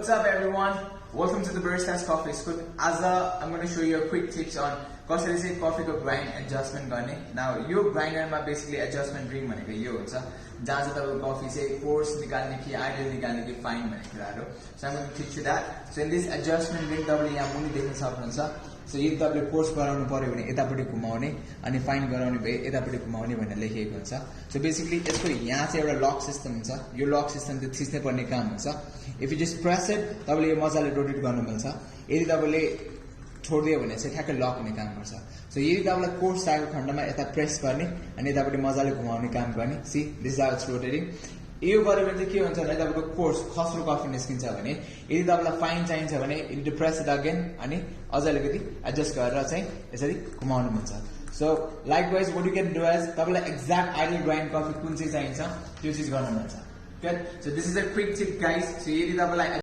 What's up everyone? Welcome to the Barista's Coffee School. As I'm going to show you a quick tips on कसरी चाहिँ कफीको grind adjustment गर्ने. Now यो ग्राइन्डरमा basically adjustment ring भनेको यो हुन्छ जहाँ चाहिँ तपाईको कफी चाहिँ कोर्स निकाल्ने कि आइडल निकाल्ने कि फाइन भन्ने कुराहरु. So I'm going to teach you that. So in this adjustment ring तपाईले यहाँ मुनि देख्न सक्नुहुन्छ. सो यदि तपाईले कोर्स गराउनु पर्यो भने यतापटि घुमाउने अनि फाइन गराउने भए यतापटि घुमाउने भनेर लेखिएको हुन्छ. सो बेसिकली यसको यहाँ चाहिँ एउटा लक सिस्टम हुन्छ. यो लक सिस्टम चाहिँ थिच्ने पर्ने काम हुन्छ. If you just press it तपाईले यो मजाले रोटेट गर्नु मिल्छ. यदि तपाईले छोड्दियो भने चाहिँ ठ्याक्कै लक हुने काम गर्छ. सो यदि तपाईलाई कोर्स चाहिएको खण्डमा यता प्रेस गर्ने अनि यतापटि मजाले घुमाउने काम गर्ने. See this is how it's rotating. यो गर्यो भने चाहिँ के हुन्छ भने तपाईको कोर्स खस्रो कफी निस्किन्छ भने यदि तपाईलाई फाइन चाहिन्छ भने यदि प्रेस इट अगेन अनि अझ अलिकति एडजस्ट गरेर चाहिँ यसरी घुमाउनु मिल्छ. So likewise what you can do as तपाईलाई एक्ज्याक्ट आइडल ग्राइन्ड कफी कुन चाहिँ चाहिन्छ त्यो चीज गर्न मिल्छ. Good. So this is a quick tip guys. So यदि तपाईलाई